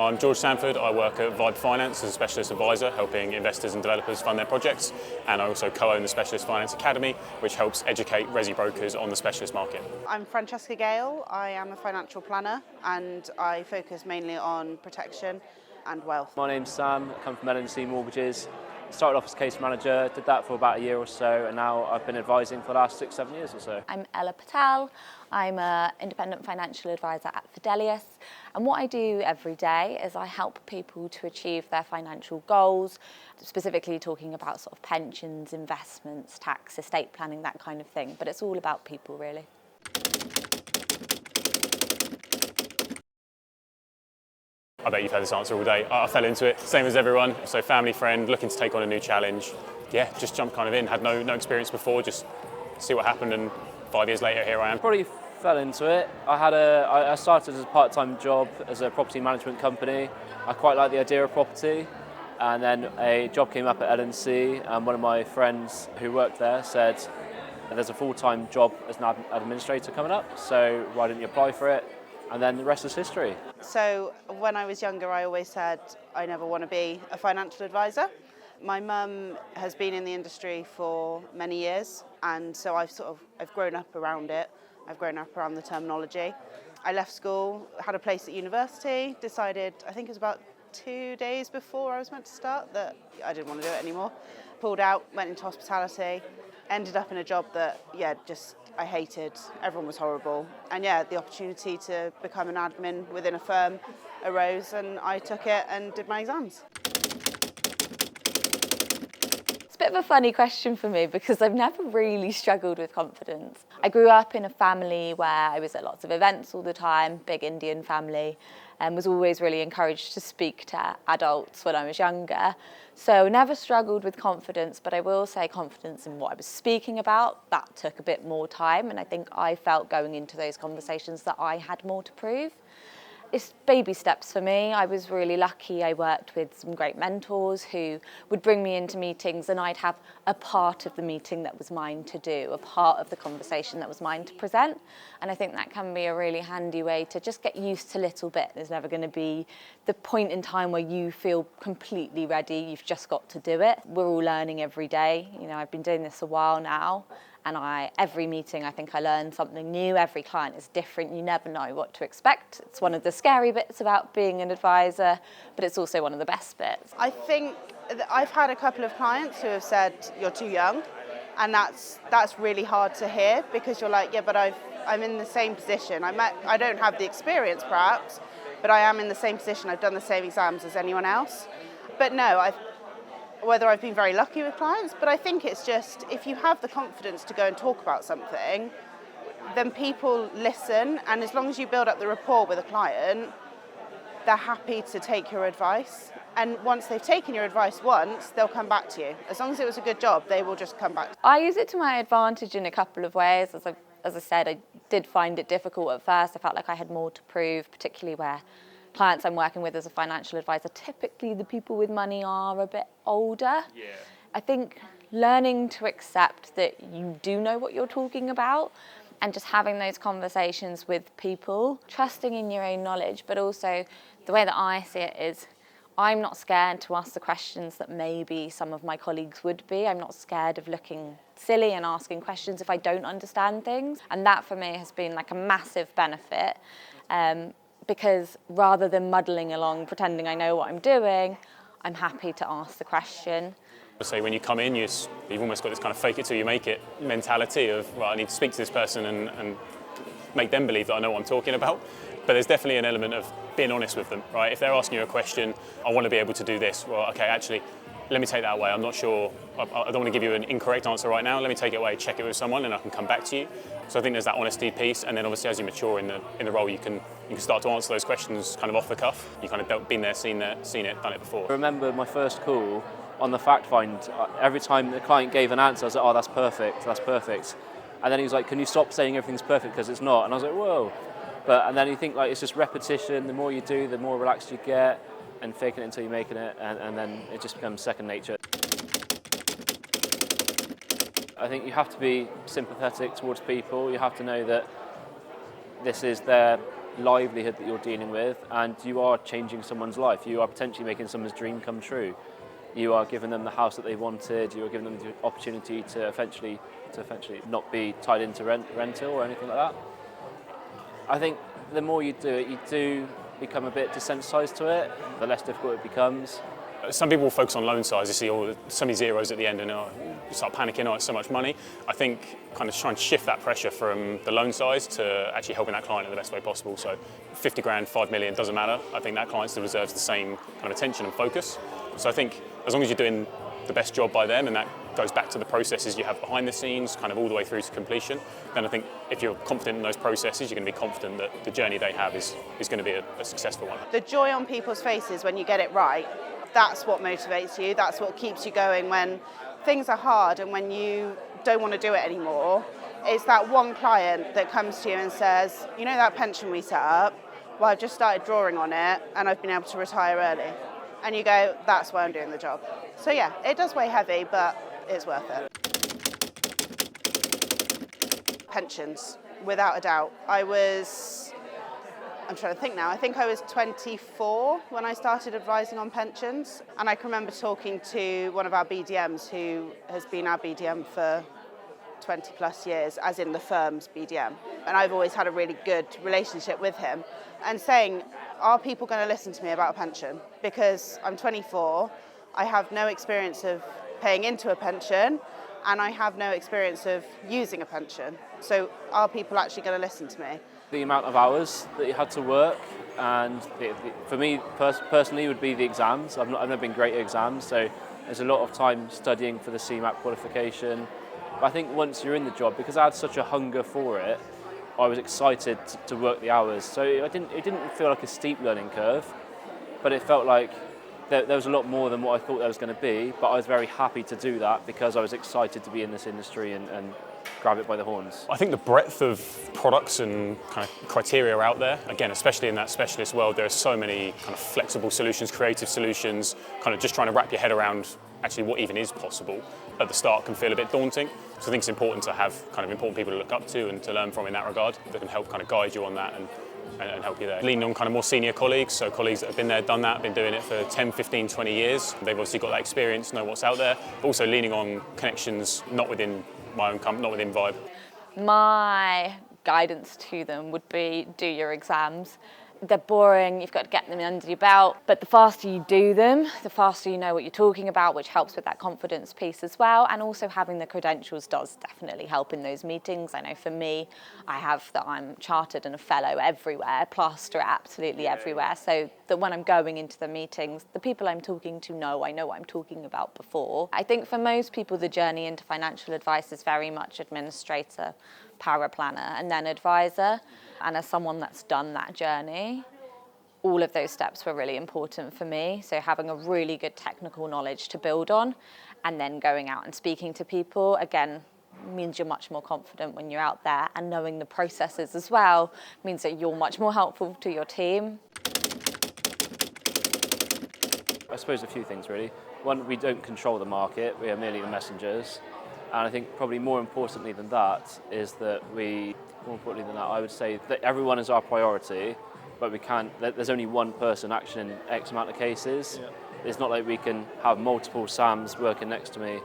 I'm George Sanford. I work at Vibe Finance as a specialist advisor, helping investors and developers fund their projects. And I also co-own the Specialist Finance Academy, which helps educate resi brokers on the specialist market. I'm Francesca Gale. I am a financial planner and I focus mainly on protection and wealth. My name's Sam, I come from L&C Mortgages. Started off as case manager, did that for about a year or so, and now I've been advising for the last 6-7 years or so. I'm Ella Patel. I'm an independent financial advisor at Fidelius, and what I do every day is I help people to achieve their financial goals, specifically talking about sort of pensions, investments, tax, estate planning, that kind of thing, but it's all about people really. I bet you've had this answer all day. I fell into it, same as everyone. So family friend, looking to take on a new challenge. Yeah, just jumped kind of in, had no experience before, just see what happened, and 5 years later, here I am. Probably fell into it. I started as a part-time job as a property management company. I quite like the idea of property. And then a job came up at L&C, and one of my friends who worked there said, there's a full-time job as an administrator coming up, so why didn't you apply for it? And then the rest is history. So when I was younger, I always said I never want to be a financial advisor. My mum has been in the industry for many years, and so I've grown up around it. I've grown up around the terminology. I left school, had a place at university, decided, I think it was about 2 days before I was meant to start, that I didn't want to do it anymore. Pulled out, went into hospitality, ended up in a job that, I hated. Everyone was horrible. And the opportunity to become an admin within a firm arose, and I took it and did my exams. It's a bit of a funny question for me because I've never really struggled with confidence. I grew up in a family where I was at lots of events all the time, big Indian family, and was always really encouraged to speak to adults when I was younger. So never struggled with confidence, but I will say confidence in what I was speaking about, that took a bit more time, and I think I felt going into those conversations that I had more to prove. It's baby steps for me. I was really lucky. I worked with some great mentors who would bring me into meetings, and I'd have a part of the meeting that was mine to do, a part of the conversation that was mine to present. And I think that can be a really handy way to just get used to little bit. There's never going to be the point in time where you feel completely ready. You've just got to do it. We're all learning every day. You know, I've been doing this a while now. And every meeting, I think I learn something new. Every client is different. You never know what to expect. It's one of the scary bits about being an advisor, but it's also one of the best bits. I think I've had a couple of clients who have said, you're too young. And that's really hard to hear, because you're like, yeah, but I'm in the same position. I don't have the experience perhaps, but I am in the same position. I've done the same exams as anyone else. But no, whether I've been very lucky with clients, but I think it's just, if you have the confidence to go and talk about something, then people listen, and as long as you build up the rapport with a client, they're happy to take your advice. And once they've taken your advice once, they'll come back to you. As long as it was a good job, they will just come back. I use it to my advantage in a couple of ways. As I said, I did find it difficult at first. I felt like I had more to prove, particularly where clients I'm working with as a financial advisor, typically the people with money are a bit older. Yeah. I think learning to accept that you do know what you're talking about, and just having those conversations with people, trusting in your own knowledge, but also the way that I see it is I'm not scared to ask the questions that maybe some of my colleagues would be. I'm not scared of looking silly and asking questions if I don't understand things. And that for me has been like a massive benefit. Because rather than muddling along, pretending I know what I'm doing, I'm happy to ask the question. So when you come in, you've almost got this kind of fake it till you make it mentality of, well, I need to speak to this person and make them believe that I know what I'm talking about. But there's definitely an element of being honest with them, right? If they're asking you a question, I want to be able to do this. Well, okay, actually, let me take that away. I'm not sure, I don't want to give you an incorrect answer right now. Let me take it away, check it with someone, and I can come back to you. So I think there's that honesty piece, and then obviously as you mature in the role, you can start to answer those questions kind of off the cuff. You kind of been there, seen it, done it before. I remember my first call on the fact find. Every time the client gave an answer, I was like, oh, that's perfect. And then he was like, can you stop saying everything's perfect because it's not? And I was like, whoa. And then you think like it's just repetition. The more you do, the more relaxed you get, and faking it until you're making it, and then it just becomes second nature. I think you have to be sympathetic towards people. You have to know that this is their livelihood that you're dealing with, and you are changing someone's life. You are potentially making someone's dream come true. You are giving them the house that they wanted. You are giving them the opportunity to eventually not be tied into rental or anything like that. I think the more you do it, you do become a bit desensitized to it, the less difficult it becomes. Some people focus on loan size. You see so many zeros at the end and you start panicking, it's so much money. I think kind of try and shift that pressure from the loan size to actually helping that client in the best way possible. So 50 grand, 5 million, doesn't matter. I think that client still deserves the same kind of attention and focus. So I think as long as you're doing the best job by them, and that goes back to the processes you have behind the scenes, kind of all the way through to completion, then I think if you're confident in those processes, you're going to be confident that the journey they have is going to be a successful one. The joy on people's faces when you get it right, that's what motivates you, that's what keeps you going when things are hard and when you don't want to do it anymore. It's that one client that comes to you and says, you know that pension we set up? Well, I've just started drawing on it and I've been able to retire early. And you go, that's why I'm doing the job. So yeah, it does weigh heavy, but it's worth it. Pensions, without a doubt. I'm trying to think now, I think I was 24 when I started advising on pensions. And I can remember talking to one of our BDMs who has been our BDM for 20 plus years, as in the firm's BDM. And I've always had a really good relationship with him. And saying, are people going to listen to me about a pension? Because I'm 24, I have no experience of paying into a pension, and I have no experience of using a pension. So are people actually going to listen to me? The amount of hours that you had to work, and for me personally would be the exams. I've never been great at exams, so there's a lot of time studying for the CMAP qualification. But I think once you're in the job, because I had such a hunger for it, I was excited to work the hours. So it didn't feel like a steep learning curve, but it felt like there was a lot more than what I thought there was going to be, but I was very happy to do that because I was excited to be in this industry and grab it by the horns. I think the breadth of products and kind of criteria out there, again, especially in that specialist world, there are so many kind of flexible solutions, creative solutions, kind of just trying to wrap your head around actually what even is possible at the start can feel a bit daunting. So I think it's important to have kind of important people to look up to and to learn from in that regard that can help kind of guide you on that and help you there. Leaning on kind of more senior colleagues, so colleagues that have been there, done that, been doing it for 10, 15, 20 years. They've obviously got that experience, know what's out there, but also leaning on connections not within my own company, not within Vibe. My guidance to them would be do your exams. They're boring, you've got to get them under your belt, but the faster you do them, the faster you know what you're talking about, which helps with that confidence piece as well, and also having the credentials does definitely help in those meetings. I know for me, I have that I'm chartered and a fellow everywhere, plaster absolutely everywhere, so that when I'm going into the meetings, the people I'm talking to know I know what I'm talking about before. I think for most people, the journey into financial advice is very much administrator, paraplanner, and then advisor. And as someone that's done that journey, all of those steps were really important for me. So having a really good technical knowledge to build on and then going out and speaking to people, again, means you're much more confident when you're out there, and knowing the processes as well means that you're much more helpful to your team. I suppose a few things really. One, we don't control the market, we are merely the messengers. And I think probably more importantly than that is that I would say that everyone is our priority, but there's only one person actioning X amount of cases. Yeah. It's not like we can have multiple Sams working next to me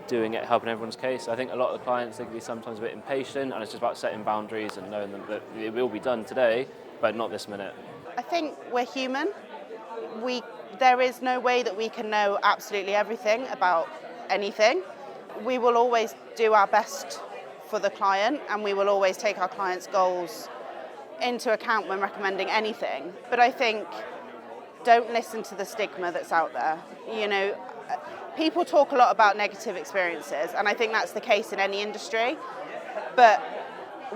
doing it, helping everyone's case. I think a lot of the clients, they can be sometimes a bit impatient, and it's just about setting boundaries and knowing that it will be done today, but not this minute. I think we're human. There is no way that we can know absolutely everything about anything. We will always do our best for the client, and we will always take our clients' goals into account when recommending anything. But I think don't listen to the stigma that's out there. You know, people talk a lot about negative experiences, and I think that's the case in any industry. But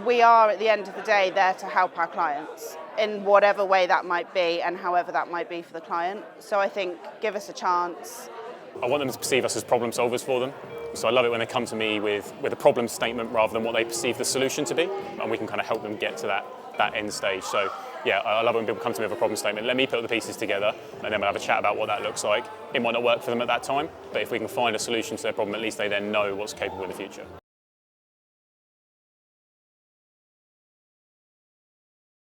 we are, at the end of the day, there to help our clients in whatever way that might be and however that might be for the client. So I think give us a chance. I want them to perceive us as problem solvers for them. So I love it when they come to me with a problem statement rather than what they perceive the solution to be, and we can kind of help them get to that end stage. So yeah, I love it when people come to me with a problem statement. Let me put the pieces together, and then we'll have a chat about what that looks like. It might not work for them at that time, but if we can find a solution to their problem, at least they then know what's capable in the future.